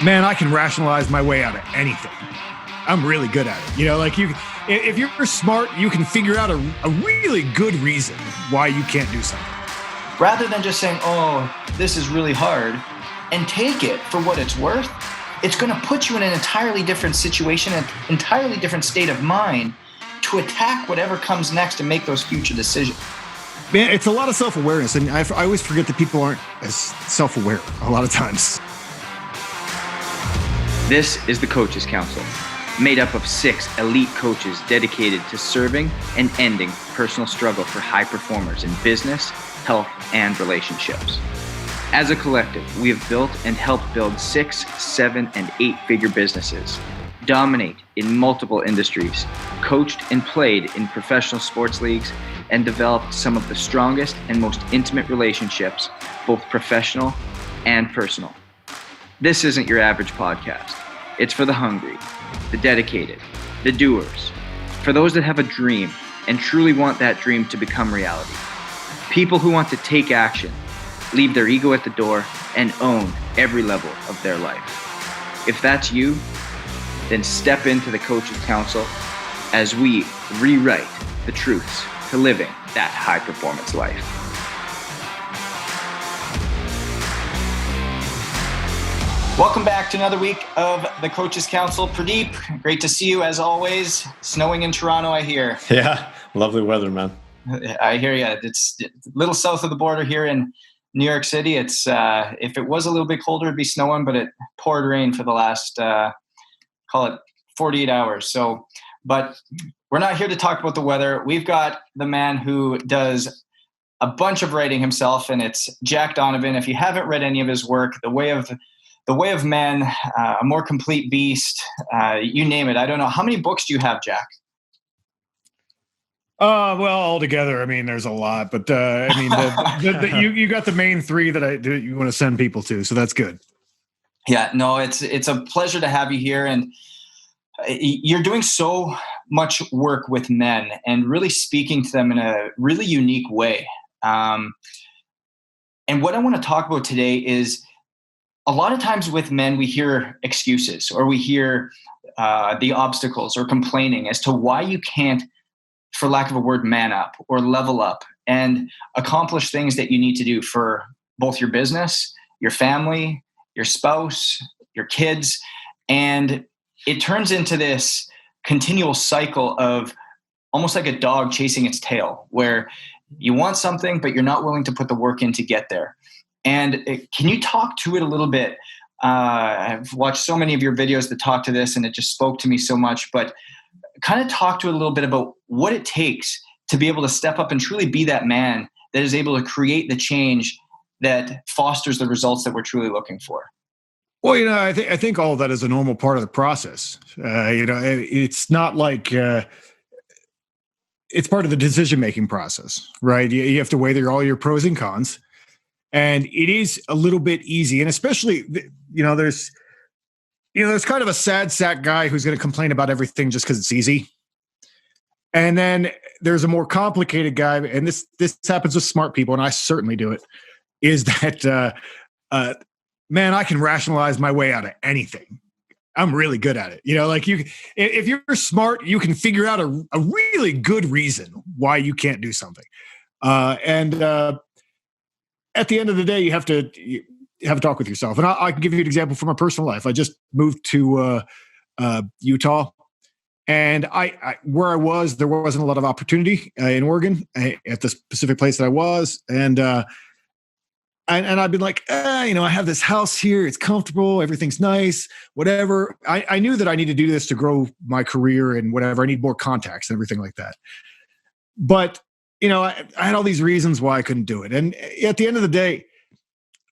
Man, I can rationalize my way out of anything. I'm really good at it. If you're smart, you can figure out a really good reason why you can't do something. Rather than just saying, oh, this is really hard, and take it for what it's worth, it's going to put you in an entirely different situation, an entirely different state of mind to attack whatever comes next and make those future decisions. Man, it's a lot of self-awareness, and I always forget that people aren't as self-aware a lot of times. This is the Coaches Council, made up of 6 elite coaches dedicated to serving and ending personal struggle for high performers in business, health, and relationships. As a collective, we have built and helped build 6, 7, and 8-figure businesses, dominate in multiple industries, coached and played in professional sports leagues, and developed some of the strongest and most intimate relationships, both professional and personal. This isn't your average podcast. It's for the hungry, the dedicated, the doers, for those that have a dream and truly want that dream to become reality. People who want to take action, leave their ego at the door, and own every level of their life. If that's you, then step into the Coaches Council as we rewrite the truths to living that high performance life. Welcome back to another week of the Coaches Council. Pradeep, great to see you as always. Snowing in Toronto, I hear. Yeah, lovely weather, man. I hear you. It's a little south of the border here in New York City. It's if it was a little bit colder, it'd be snowing, but it poured rain for the last, call it 48 hours. So, but we're not here to talk about the weather. We've got the man who does a bunch of writing himself, and it's Jack Donovan. If you haven't read any of his work, The Way of Man, A More Complete Beast, you name it. I don't know. How many books do you have, Jack? Well, altogether, I mean, there's a lot, but you got the main 3 that you want to send people to, so that's good. Yeah, no, it's a pleasure to have you here, and you're doing so much work with men and really speaking to them in a really unique way. And what I want to talk about today is, a lot of times with men, we hear excuses or we hear the obstacles or complaining as to why you can't, for lack of a word, man up or level up and accomplish things that you need to do for both your business, your family, your spouse, your kids. And it turns into this continual cycle of almost like a dog chasing its tail, where you want something, but you're not willing to put the work in to get there. And can you talk to it a little bit? I've watched so many of your videos that talk to this, and it just spoke to me so much. But kind of talk to it a little bit about what it takes to be able to step up and truly be that man that is able to create the change that fosters the results that we're truly looking for. Well, I think all of that is a normal part of the process. It's not like it's part of the decision-making process, right? You have to weigh all your pros and cons. And it is a little bit easy. And especially, there's kind of a sad sack guy who's going to complain about everything just because it's easy. And then there's a more complicated guy, and this happens with smart people, and I certainly do it, is that, man, I can rationalize my way out of anything. I'm really good at it. If you're smart, you can figure out a really good reason why you can't do something. At the end of the day, you have to have a talk with yourself. And I can give you an example from my personal life. I just moved to Utah, and where I was, there wasn't a lot of opportunity in Oregon at the specific place that I was. And I've been like, I have this house here. It's comfortable. Everything's nice, whatever. I knew that I need to do this to grow my career and whatever. I need more contacts and everything like that. But I had all these reasons why I couldn't do it. And at the end of the day,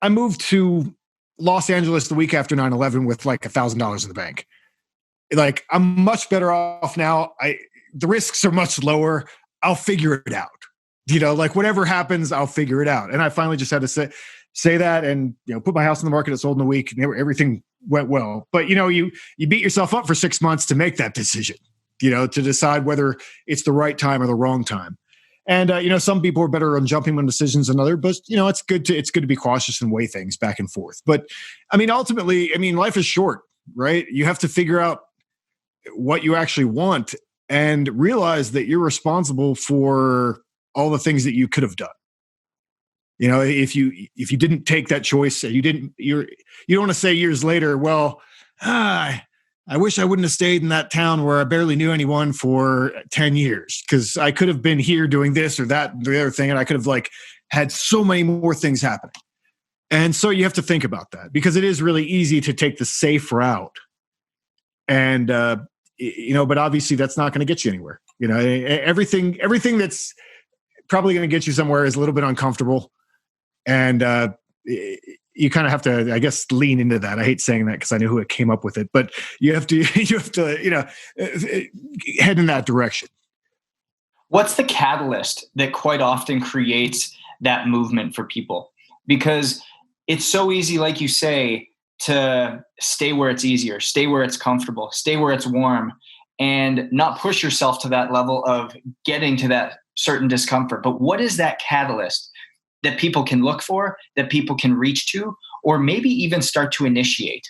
I moved to Los Angeles the week after 9/11 with like $1,000 in the bank. Like, I'm much better off now. The risks are much lower. I'll figure it out. Whatever happens, I'll figure it out. And I finally just had to say that and, put my house on the market. It sold in a week and everything went well. But, you beat yourself up for 6 months to make that decision, to decide whether it's the right time or the wrong time. And some people are better on jumping on decisions than others, but it's good to be cautious and weigh things back and forth. But I mean, ultimately, life is short, right? You have to figure out what you actually want and realize that you're responsible for all the things that you could have done. If you didn't take that choice, you don't want to say years later, well, I wish I wouldn't have stayed in that town where I barely knew anyone for 10 years, because I could have been here doing this or that and the other thing, and I could have had so many more things happening. And so you have to think about that, because it is really easy to take the safe route. And, but obviously that's not going to get you anywhere. Everything that's probably going to get you somewhere is a little bit uncomfortable. And you kind of have to, I guess, lean into that. I hate saying that because I know who came up with it, but you have to head in that direction. What's the catalyst that quite often creates that movement for people? Because it's so easy, like you say, to stay where it's easier, stay where it's comfortable, stay where it's warm, and not push yourself to that level of getting to that certain discomfort. But what is that catalyst that people can look for, that people can reach to, or maybe even start to initiate?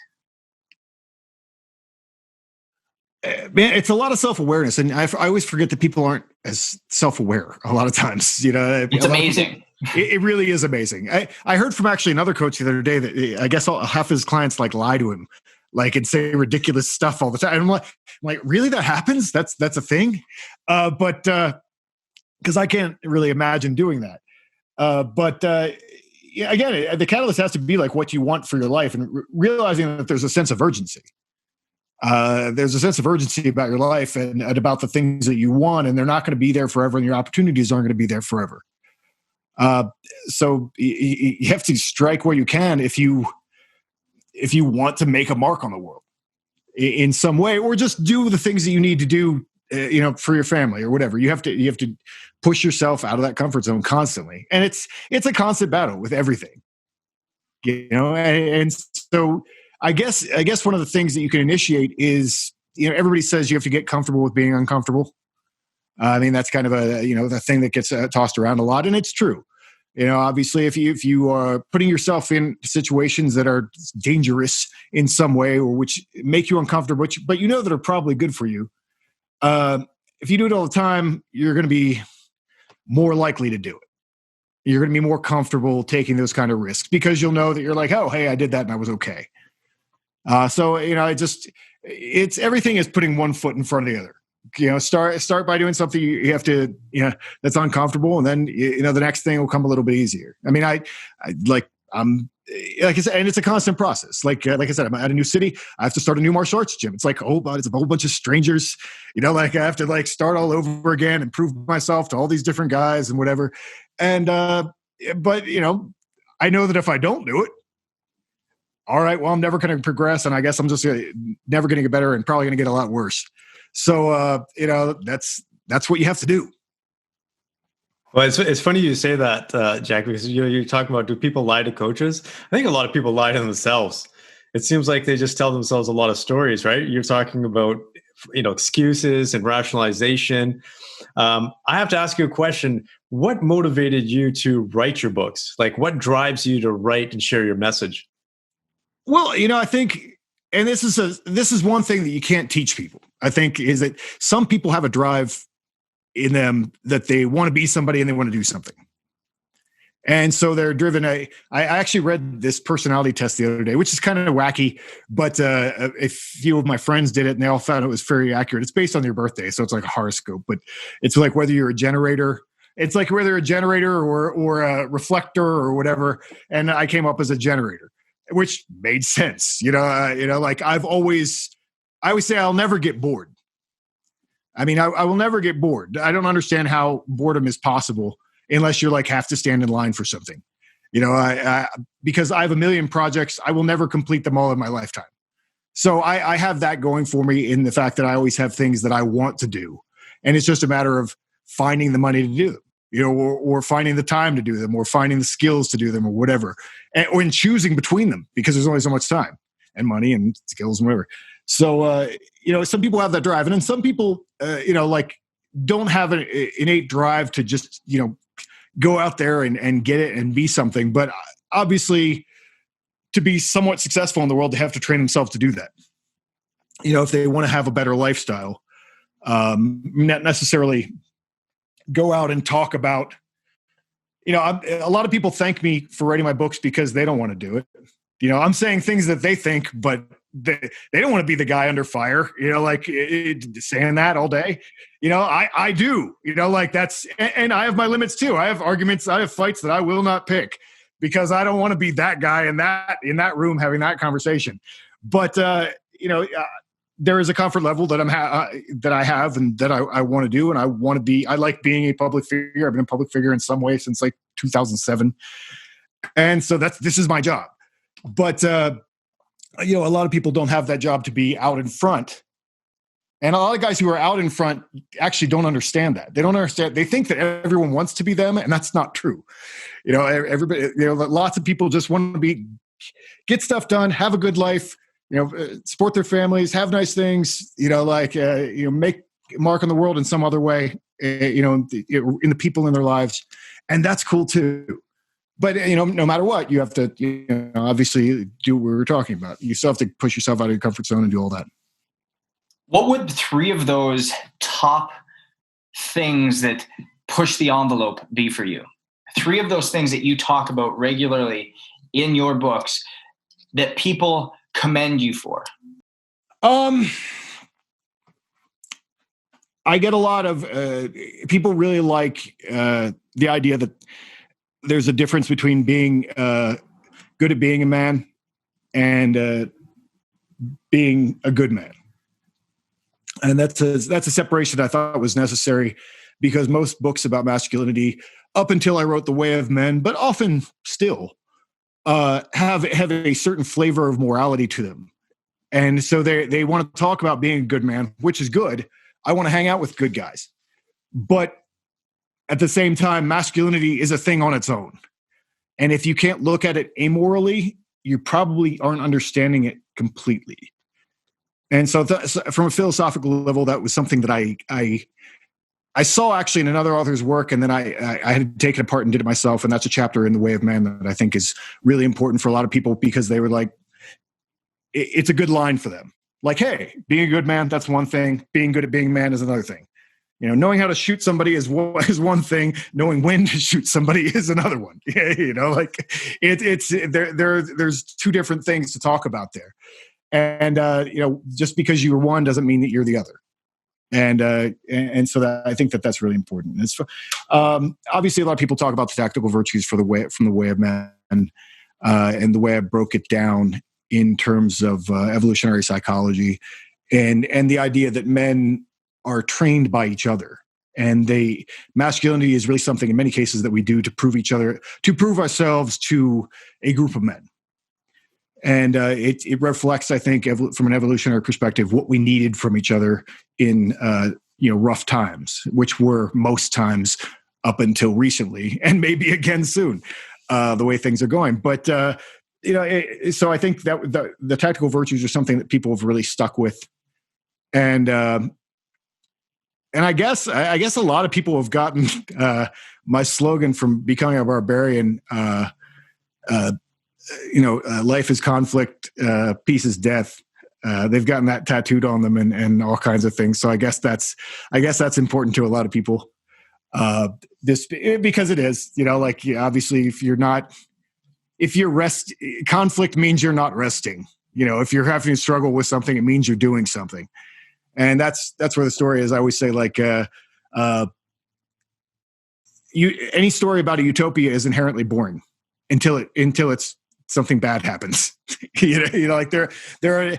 Man, it's a lot of self-awareness. And I always forget that people aren't as self-aware a lot of times. It's amazing. It really is amazing. I heard from actually another coach the other day that I guess half his clients lie to him, and say ridiculous stuff all the time. And I'm like, really? That happens? That's a thing? But because I can't really imagine doing that. Again, the catalyst has to be what you want for your life, and realizing that there's a sense of urgency. There's a sense of urgency about your life and about the things that you want, and they're not going to be there forever, and your opportunities aren't going to be there forever. So you have to strike where you can if you want to make a mark on the world in some way, or just do the things that you need to do, for your family or whatever. You have to push yourself out of that comfort zone constantly. And it's a constant battle with everything, and so I guess one of the things that you can initiate is, everybody says you have to get comfortable with being uncomfortable. That's kind of the thing that gets tossed around a lot. And it's true. Obviously if you are putting yourself in situations that are dangerous in some way, or which make you uncomfortable, but that are probably good for you. If you do it all the time, you're going to be more likely to do it. You're going to be more comfortable taking those kind of risks, because you'll know that you're oh, hey, I did that and I was okay. So it's everything is putting one foot in front of the other. Start by doing something you have to, that's uncomfortable, and then the next thing will come a little bit easier. like I said, and it's a constant process. Like I said, I'm at a new city. I have to start a new martial arts gym. It's it's a whole bunch of strangers. I have to start all over again and prove myself to all these different guys and whatever. And but I know that if I don't do it, all right, well, I'm never going to progress, and I guess I'm just never going to get better, and probably going to get a lot worse. So that's what you have to do. Well, it's funny you say that, Jack, because you're talking about, do people lie to coaches? I think a lot of people lie to themselves. It seems like they just tell themselves a lot of stories, right? You're talking about excuses and rationalization. I have to ask you a question. What motivated you to write your books? What drives you to write and share your message? Well, I think, and this is one thing that you can't teach people, I think, is that some people have a drive in them that they want to be somebody and they want to do something. And so they're driven. I actually read this personality test the other day, which is kind of wacky, but a few of my friends did it and they all found it was very accurate. It's based on your birthday, so it's like a horoscope, but it's whether you're a generator. It's whether you're a generator or a reflector or whatever. And I came up as a generator, which made sense. I always say I'll never get bored. I will never get bored. I don't understand how boredom is possible unless you're have to stand in line for something. Because I have a million projects, I will never complete them all in my lifetime. So I have that going for me in the fact that I always have things that I want to do. And it's just a matter of finding the money to do them, or finding the time to do them, or finding the skills to do them, or whatever, or in choosing between them, because there's only so much time and money and skills and whatever. So, some people have that drive, and then some people, don't have an innate drive to just, go out there and get it and be something. But obviously, to be somewhat successful in the world, they have to train themselves to do that. If they want to have a better lifestyle, not necessarily go out and talk about, a lot of people thank me for writing my books because they don't want to do it. I'm saying things that they think, but they don't want to be the guy under fire, saying that all day. I do, that's, and I have my limits too. I have arguments, I have fights that I will not pick because I don't want to be that guy in that room having that conversation. But, there is a comfort level that that I have and that I want to do. And I like being a public figure. I've been a public figure in some way since like 2007. And so this is my job. But, a lot of people don't have that job to be out in front. And a lot of guys who are out in front actually don't understand that. They don't understand. They think that everyone wants to be them, and that's not true. Everybody, lots of people just want to get stuff done, have a good life, support their families, have nice things, make a mark on the world in some other way, in the people in their lives. And that's cool too. But, no matter what, you have to, obviously do what we were talking about. You still have to push yourself out of your comfort zone and do all that. What would 3 of those top things that push the envelope be for you? 3 of those things that you talk about regularly in your books that people commend you for? I get a lot of people really like the idea that there's a difference between being good at being a man and being a good man. And that's a separation I thought was necessary because most books about masculinity, up until I wrote The Way of Men, but often still, have a certain flavor of morality to them. And so they want to talk about being a good man, which is good. I want to hang out with good guys. But at the same time, masculinity is a thing on its own. And if you can't look at it amorally, you probably aren't understanding it completely. And so from a philosophical level, that was something that I saw actually in another author's work, and then I had taken it apart and did it myself. And that's a chapter in The Way of Man that I think is really important for a lot of people because they were like, it's a good line for them. Like, hey, being a good man, that's one thing. Being good at being a man is another thing. Knowing how to shoot somebody is one thing. Knowing when to shoot somebody is another one. There's 2 different things to talk about there. And, just because you're one doesn't mean that you're the other. And so that I think that's really important. It's obviously a lot of people talk about the tactical virtues from the Way of Man, and the way I broke it down in terms of evolutionary psychology, and the idea that men are trained by each other, and masculinity is really something in many cases that we do to prove ourselves to a group of men. And it reflects, I think, from an evolutionary perspective, what we needed from each other in rough times, which were most times up until recently, and maybe again soon, the way things are going. But so I think that the tactical virtues are something that people have really stuck with, and I guess a lot of people have gotten my slogan from becoming a barbarian. Life is conflict, peace is death. They've gotten that tattooed on them and all kinds of things. So I guess that's important to a lot of people. Because it is, obviously conflict means you're not resting. If you're having to struggle with something, it means you're doing something. And that's where the story is. I always say any story about a utopia is inherently boring until it's something bad happens. Like there are,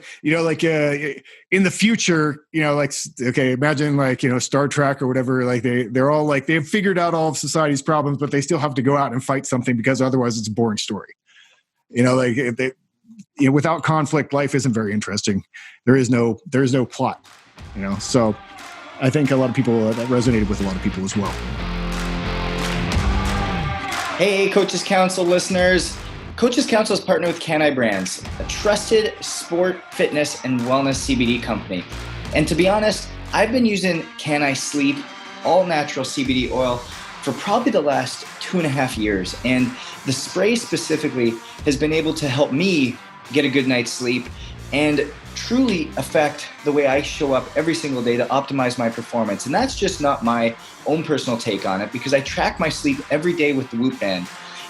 in the future, imagine Star Trek or whatever, they're all they've figured out all of society's problems, but they still have to go out and fight something because otherwise it's a boring story. Without conflict, life isn't very interesting. There is no plot, so I think a lot of people that resonated with a lot of people as well. Hey, Coaches Council listeners. Coaches Council is partnered with Can I Brands, a trusted sport, fitness, and wellness CBD company. And to be honest, I've been using Can I Sleep all natural CBD oil for probably the last 2.5 years. And the spray specifically has been able to help me get a good night's sleep and truly affect the way I show up every single day to optimize my performance. And that's just not my own personal take on it, because I track my sleep every day with the Whoop Band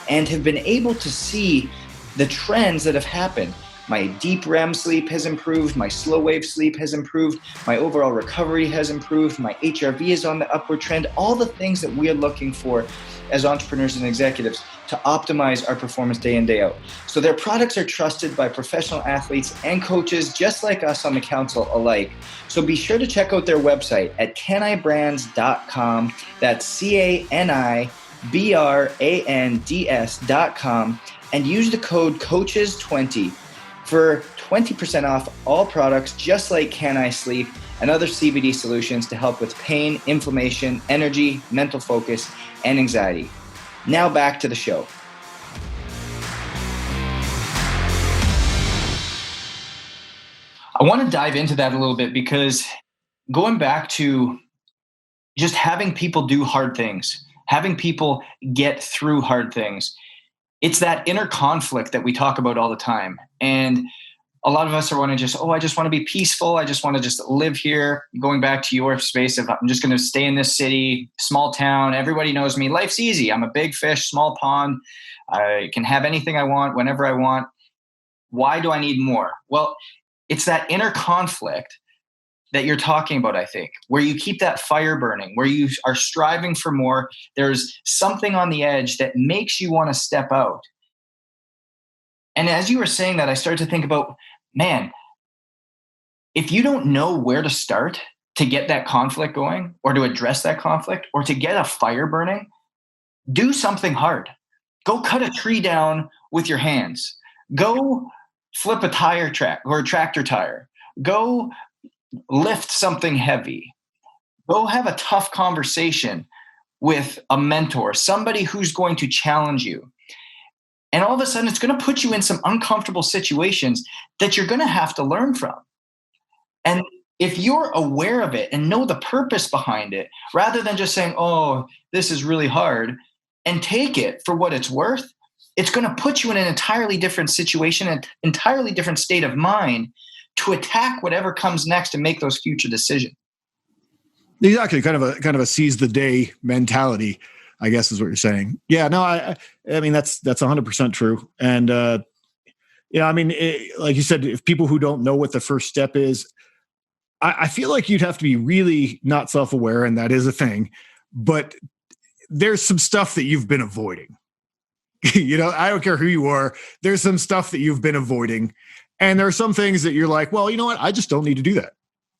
and have been able to see the trends that have happened. My deep REM sleep has improved, my slow wave sleep has improved, my overall recovery has improved, my HRV is on the upward trend, all the things that we are looking for as entrepreneurs and executives to optimize our performance day in, day out. So their products are trusted by professional athletes and coaches just like us on the council alike. So be sure to check out their website at canibrands.com. That's CANIBRANDS.com, and use the code COACHES20 for 20% off all products just like Can I Sleep and other CBD solutions to help with pain, inflammation, energy, mental focus, and anxiety. Now back to the show. I want to dive into that a little bit, because going back to just having people do hard things, having people get through hard things, it's that inner conflict that we talk about all the time. And a lot of us are wanting to just, I just want to be peaceful. I just want to just live here. Going back to your space of, I'm just going to stay in this city, small town. Everybody knows me. Life's easy. I'm a big fish, small pond. I can have anything I want whenever I want. Why do I need more? Well, it's that inner conflict that you're talking about, I think, where you keep that fire burning, where you are striving for more. There's something on the edge that makes you want to step out. And as you were saying that, I started to think about, man, if you don't know where to start to get that conflict going, or to address that conflict, or to get a fire burning, do something hard. Go cut a tree down with your hands. Go flip a tire track or a tractor tire. Go lift something heavy. Go have a tough conversation with a mentor, somebody who's going to challenge you. And all of a sudden, it's going to put you in some uncomfortable situations that you're going to have to learn from. And if you're aware of it and know the purpose behind it, rather than just saying, oh, this is really hard, and take it for what it's worth, it's going to put you in an entirely different situation, an entirely different state of mind to attack whatever comes next and make those future decisions. Exactly. Kind of a seize the day mentality, I guess is what you're saying. Yeah, no, I mean, that's 100% true. And, I mean, like you said, if people who don't know what the first step is, I feel like you'd have to be really not self-aware, and that is a thing, but there's some stuff that you've been avoiding. I don't care who you are. There's some stuff that you've been avoiding. And there are some things that you're like, well, you know what? I just don't need to do that.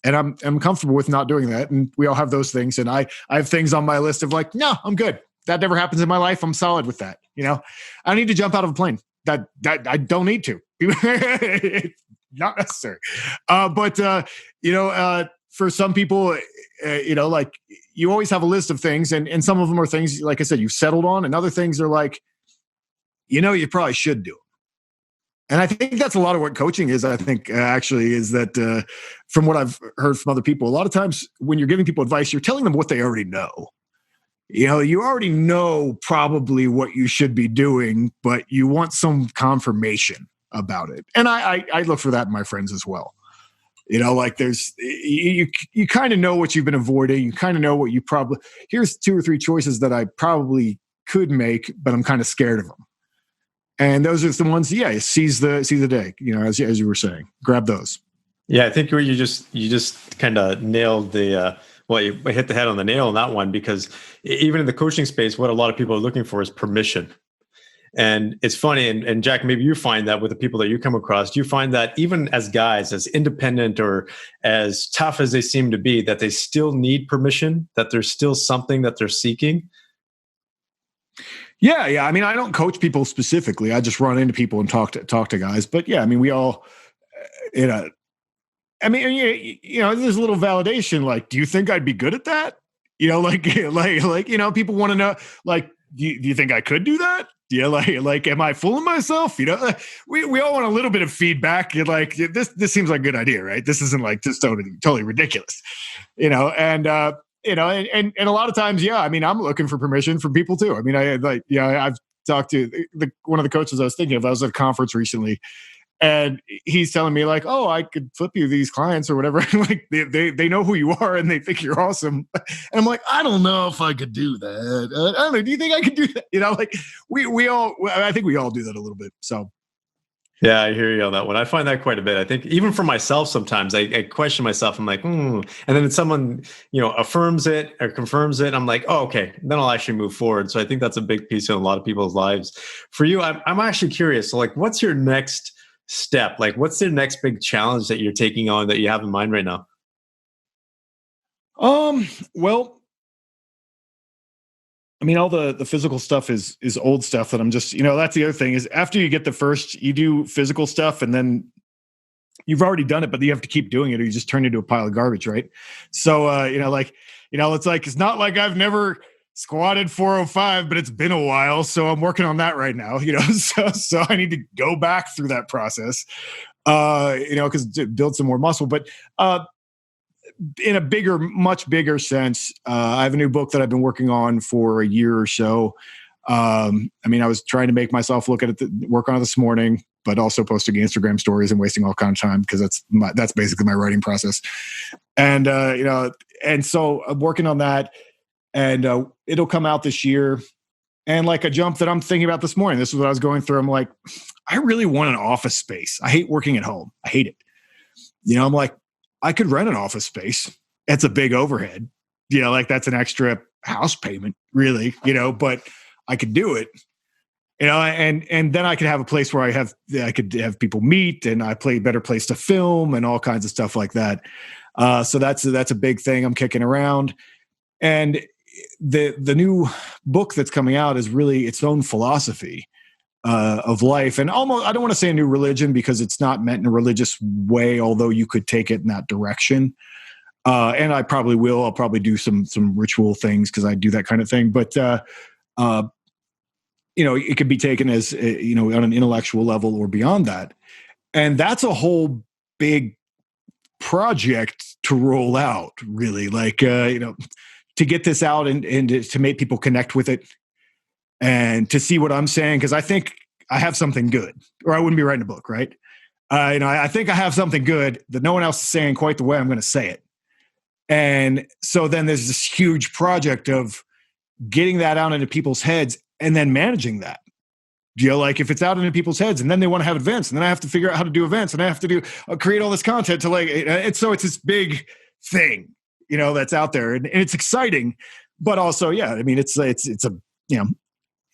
And I'm comfortable with not doing that. And we all have those things. And I have things on my list of like, no, I'm good. That never happens in my life. I'm solid with that. I need to jump out of a plane. That I don't need to. Not necessary. But for some people, like you always have a list of things, and some of them are things, like I said, you've settled on, and other things are like, you probably should do it. And I think that's a lot of what coaching is. I think actually is that from what I've heard from other people, a lot of times when you're giving people advice, you're telling them what they already know. You already know probably what you should be doing, but you want some confirmation about it. And I look for that in my friends as well. Like there's, you kind of know what you've been avoiding. You kind of know what here's 2 or 3 choices that I probably could make, but I'm kind of scared of them. And those are the ones, seize the day, as you were saying, grab those. Yeah, I think you just kind of nailed you hit the head on the nail on that one, because even in the coaching space, what a lot of people are looking for is permission. And it's funny, and Jack, maybe you find that with the people that you come across, do you find that even as guys, as independent or as tough as they seem to be, that they still need permission, that there's still something that they're seeking? Yeah. I mean, I don't coach people specifically. I just run into people and talk to guys. But yeah, I mean, we all, there's a little validation. Like, do you think I'd be good at that? People want to know, like, do you think I could do that? Yeah, like, am I fooling myself? We all want a little bit of feedback. You're like, this seems like a good idea, right? This isn't like just totally ridiculous, And and a lot of times, yeah, I mean, I'm looking for permission from people too. I mean, I've talked to one of the coaches I was thinking of. I was at a conference recently, and he's telling me like, "Oh, I could flip you these clients or whatever." Like they know who you are and they think you're awesome. And I'm like, I don't know if I could do that. I don't know. Do you think I could do that? Like I think we all do that a little bit. So. Yeah, I hear you on that one. I find that quite a bit. I think even for myself, sometimes I question myself. I'm like, and then someone, affirms it or confirms it. I'm like, oh, okay, then I'll actually move forward. So I think that's a big piece in a lot of people's lives. For you, I'm actually curious. So like, what's your next step? Like, what's the next big challenge that you're taking on that you have in mind right now? Well, I mean, all the physical stuff is old stuff that I'm just, that's the other thing is after you get the first, you do physical stuff and then you've already done it, but you have to keep doing it or you just turn into a pile of garbage. Right. So, it's not like I've never squatted 405, but it's been a while. So I'm working on that right now, so I need to go back through that process, because to build some more muscle, but, in a much bigger sense, I have a new book that I've been working on for a year or so. I was trying to make myself work on it this morning, but also posting Instagram stories and wasting all kind of time because that's basically my writing process. And and so I'm working on that, and it'll come out this year. And like a jump that I'm thinking about this morning, this is what I was going through. I'm like, I really want an office space. I hate working at home. I hate it. I'm like, I could rent an office space. It's a big overhead. Like that's an extra house payment, really, but I could do it, and then I could have a place where I could have people meet and I play a better place to film and all kinds of stuff like that. So that's a big thing I'm kicking around. And the new book that's coming out is really its own philosophy of life, and almost, I don't want to say a new religion because it's not meant in a religious way, although you could take it in that direction. And I probably will. I'll probably do some ritual things because I do that kind of thing. But it could be taken as on an intellectual level or beyond that, and that's a whole big project to roll out. Really, like to get this out and to make people connect with it. And to see what I'm saying, because I think I have something good, or I wouldn't be writing a book, right? I think I have something good that no one else is saying quite the way I'm going to say it. And so then there's this huge project of getting that out into people's heads and then managing that. Like if it's out into people's heads and then they want to have events and then I have to figure out how to do events and I have to do create all this content to it's this big thing, that's out there and it's exciting, but also, yeah, I mean, it's a,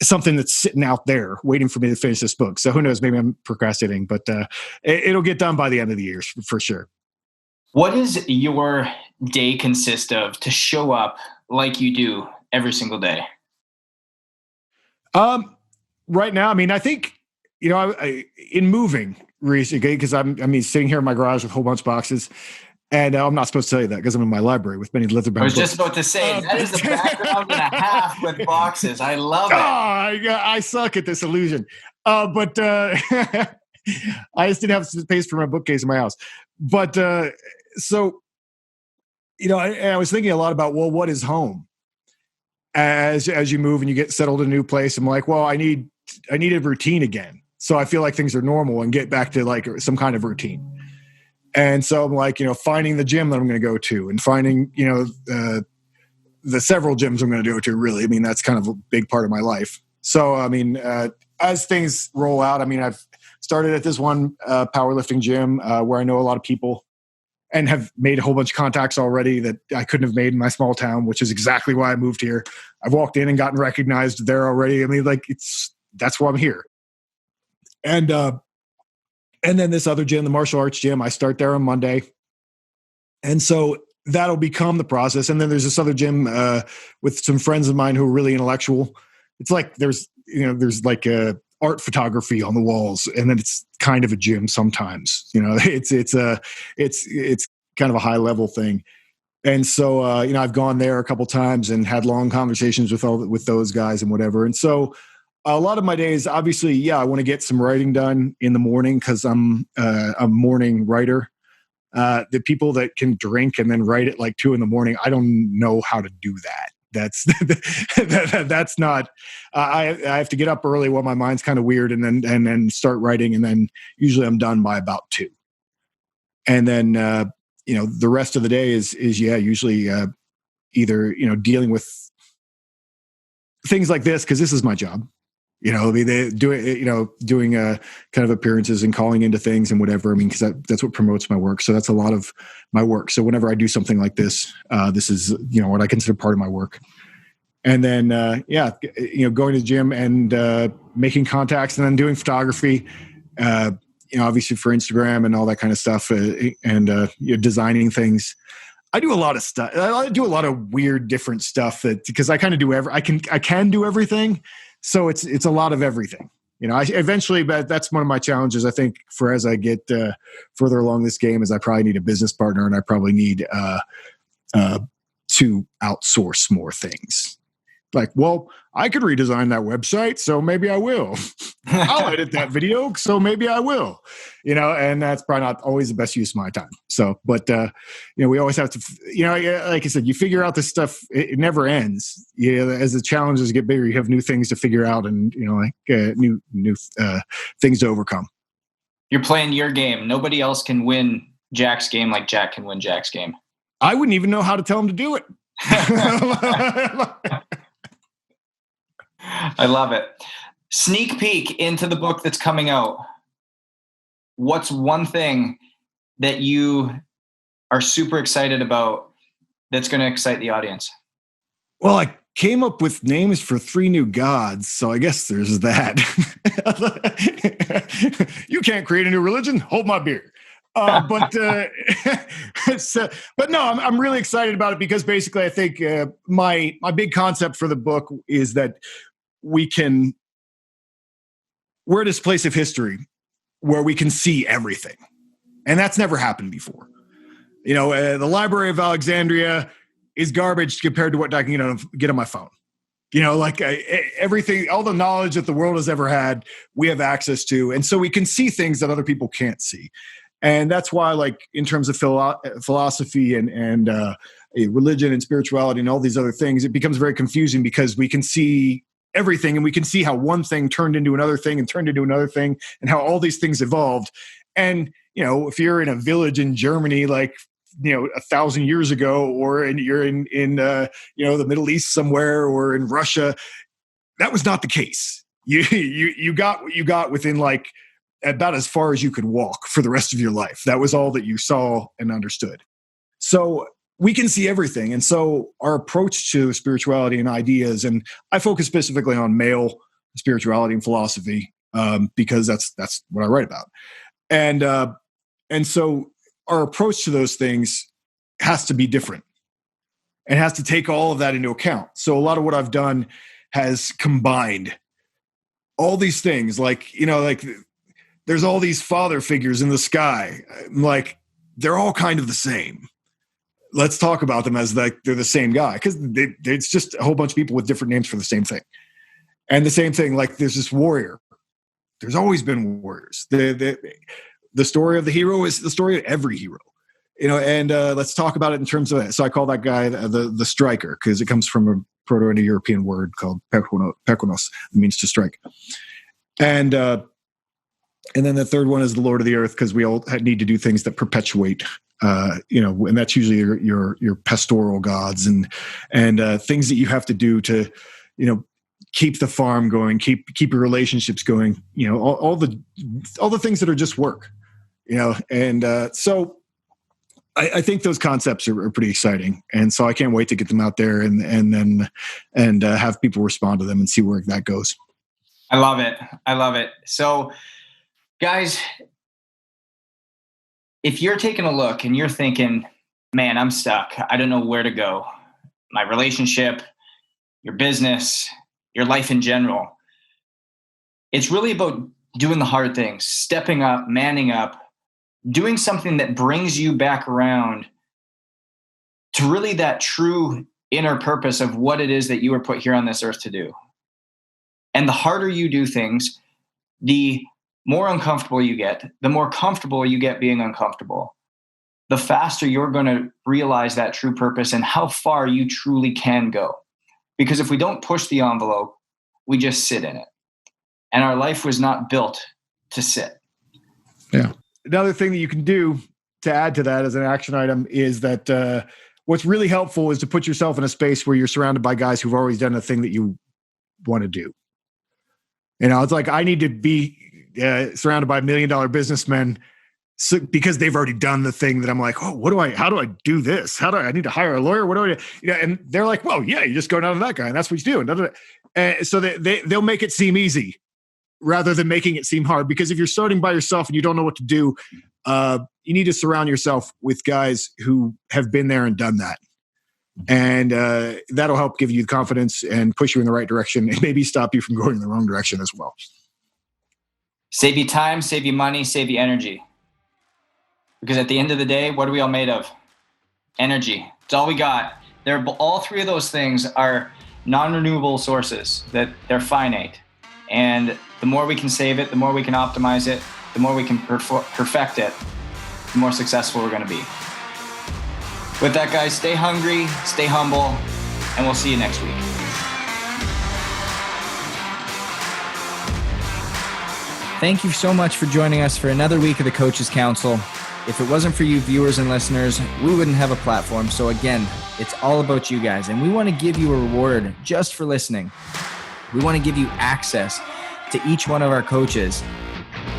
something that's sitting out there waiting for me to finish this book. So who knows, maybe I'm procrastinating, but it'll get done by the end of the year for sure. What does your day consist of to show up like you do every single day? Right now, I mean, I think, in moving recently, because I'm sitting here in my garage with a whole bunch of boxes. And I'm not supposed to tell you that because I'm in my library with many leather-bound I was books. just about to say, that is a background and a half with boxes. I love it. I suck at this illusion. But I just didn't have space for my bookcase in my house. But so, I was thinking a lot about, well, what is home? As you move and you get settled in a new place, I'm like, well, I need a routine again. So I feel like things are normal and get back to like some kind of routine. And so I'm like, finding the gym that I'm going to go to and finding, the several gyms I'm going to go to, really. I mean, that's kind of a big part of my life. So, I mean, as things roll out, I mean, I've started at this one powerlifting gym where I know a lot of people and have made a whole bunch of contacts already that I couldn't have made in my small town, which is exactly why I moved here. I've walked in and gotten recognized there already. I mean, like that's why I'm here. And then this other gym, the martial arts gym, I start there on Monday. And so that'll become the process. And then there's this other gym with some friends of mine who are really intellectual. It's like there's like art photography on the walls, and then it's kind of a gym sometimes. It's kind of a high level thing. And so I've gone there a couple times and had long conversations with those guys and whatever. And so a lot of my days, obviously, I want to get some writing done in the morning because I'm a morning writer. The people that can drink and then write at like 2 a.m, I don't know how to do that. That's not. I have to get up early while my mind's kind of weird, and then start writing, and then usually I'm done by about 2. And then the rest of the day is usually either dealing with things like this, because this is my job. They doing kind of appearances and calling into things and whatever. I mean, because that's what promotes my work. So that's a lot of my work. So whenever I do something like this, this is what I consider part of my work. And then going to the gym and making contacts, and then doing photography. Obviously for Instagram and all that kind of stuff, and designing things. I do a lot of stuff. I do a lot of weird, different stuff because I kind of do I can do everything. So it's a lot of everything. But that's one of my challenges. I think as I get further along this game, is I probably need a business partner, and I probably need to outsource more things. Like, well, I could redesign that website, so maybe I will. I'll edit that video, so maybe I will. And that's probably not always the best use of my time. So, but we always have to, like I said, you figure out this stuff. It never ends. As the challenges get bigger, you have new things to figure out, and new things to overcome. You're playing your game. Nobody else can win Jack's game like Jack can win Jack's game. I wouldn't even know how to tell him to do it. I love it. Sneak peek into the book that's coming out. What's one thing that you are super excited about that's going to excite the audience? Well, I came up with names for 3 new gods, so I guess there's that. You can't create a new religion? Hold my beer. But no, I'm really excited about it, because basically I think my big concept for the book is that we're at this place of history where we can see everything, and that's never happened before. The Library of Alexandria is garbage compared to what I can get on my phone. Everything, all the knowledge that the world has ever had, we have access to, and so we can see things that other people can't see. And that's why, like, in terms of philosophy and religion and spirituality and all these other things, it becomes very confusing, because we can see everything, and we can see how one thing turned into another thing and turned into another thing, and how all these things evolved. And, if you're in a village in Germany, like, 1,000 years ago, or you're in the Middle East somewhere, or in Russia, that was not the case. You got what you got within, like, about as far as you could walk for the rest of your life. That was all that you saw and understood. So we can see everything. And so our approach to spirituality and ideas, and I focus specifically on male spirituality and philosophy, because that's what I write about. And so our approach to those things has to be different, and has to take all of that into account. So a lot of what I've done has combined all these things, like there's all these father figures in the sky. Like, they're all kind of the same. Let's talk about them as like they're the same guy, because it's just a whole bunch of people with different names for the same thing. And the same thing, like, there's this warrior. There's always been warriors. The story of the hero is the story of every hero. And let's talk about it in terms of it. So I call that guy the striker, because it comes from a Proto-Indo-European word called pekonos. It means to strike. And then the third one is the Lord of the Earth, because we all need to do things that perpetuate, and that's usually your pastoral gods and things that you have to do to, keep the farm going, keep your relationships going, all the things that are just work, and so I think those concepts are pretty exciting, and so I can't wait to get them out there and then have people respond to them and see where that goes. I love it. So, guys, if you're taking a look and you're thinking, man, I'm stuck, I don't know where to go, my relationship, your business, your life in general, it's really about doing the hard things, stepping up, manning up, doing something that brings you back around to really that true inner purpose of what it is that you were put here on this earth to do. And the harder you do things, the more uncomfortable you get, the more comfortable you get being uncomfortable, the faster you're going to realize that true purpose and how far you truly can go. Because if we don't push the envelope, we just sit in it. And our life was not built to sit. Yeah. Another thing that you can do to add to that as an action item is that what's really helpful is to put yourself in a space where you're surrounded by guys who've always done the thing that you want to do. It's like I need to be surrounded by $1 million businessmen because they've already done the thing that I'm like, oh, how do I do this? I need to hire a lawyer? What do I do? And they're like, well, yeah, you just go down to that guy and that's what you do. And so they'll make it seem easy rather than making it seem hard. Because if you're starting by yourself and you don't know what to do, you need to surround yourself with guys who have been there and done that. And that'll help give you the confidence and push you in the right direction and maybe stop you from going in the wrong direction as well. Save you time, save you money, save you energy. Because at the end of the day, what are we all made of? Energy. It's all we got. All three of those things are non-renewable sources, that they're finite. And the more we can save it, the more we can optimize it, the more we can perfect it, the more successful we're going to be. With that, guys, stay hungry, stay humble, and we'll see you next week. Thank you so much for joining us for another week of the Coaches Council. If it wasn't for you viewers and listeners, we wouldn't have a platform. So again, it's all about you guys. And we want to give you a reward just for listening. We want to give you access to each one of our coaches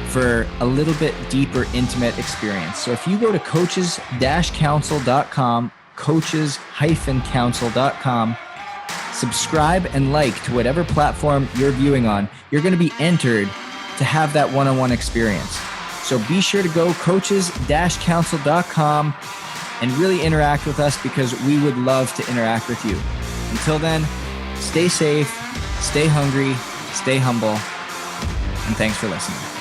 for a little bit deeper, intimate experience. So if you go to coaches-council.com, coaches-council.com, subscribe and like to whatever platform you're viewing on, you're going to be entered to have that one-on-one experience. So be sure to go coaches-council.com and really interact with us, because we would love to interact with you. Until then, stay safe, stay hungry, stay humble, and thanks for listening.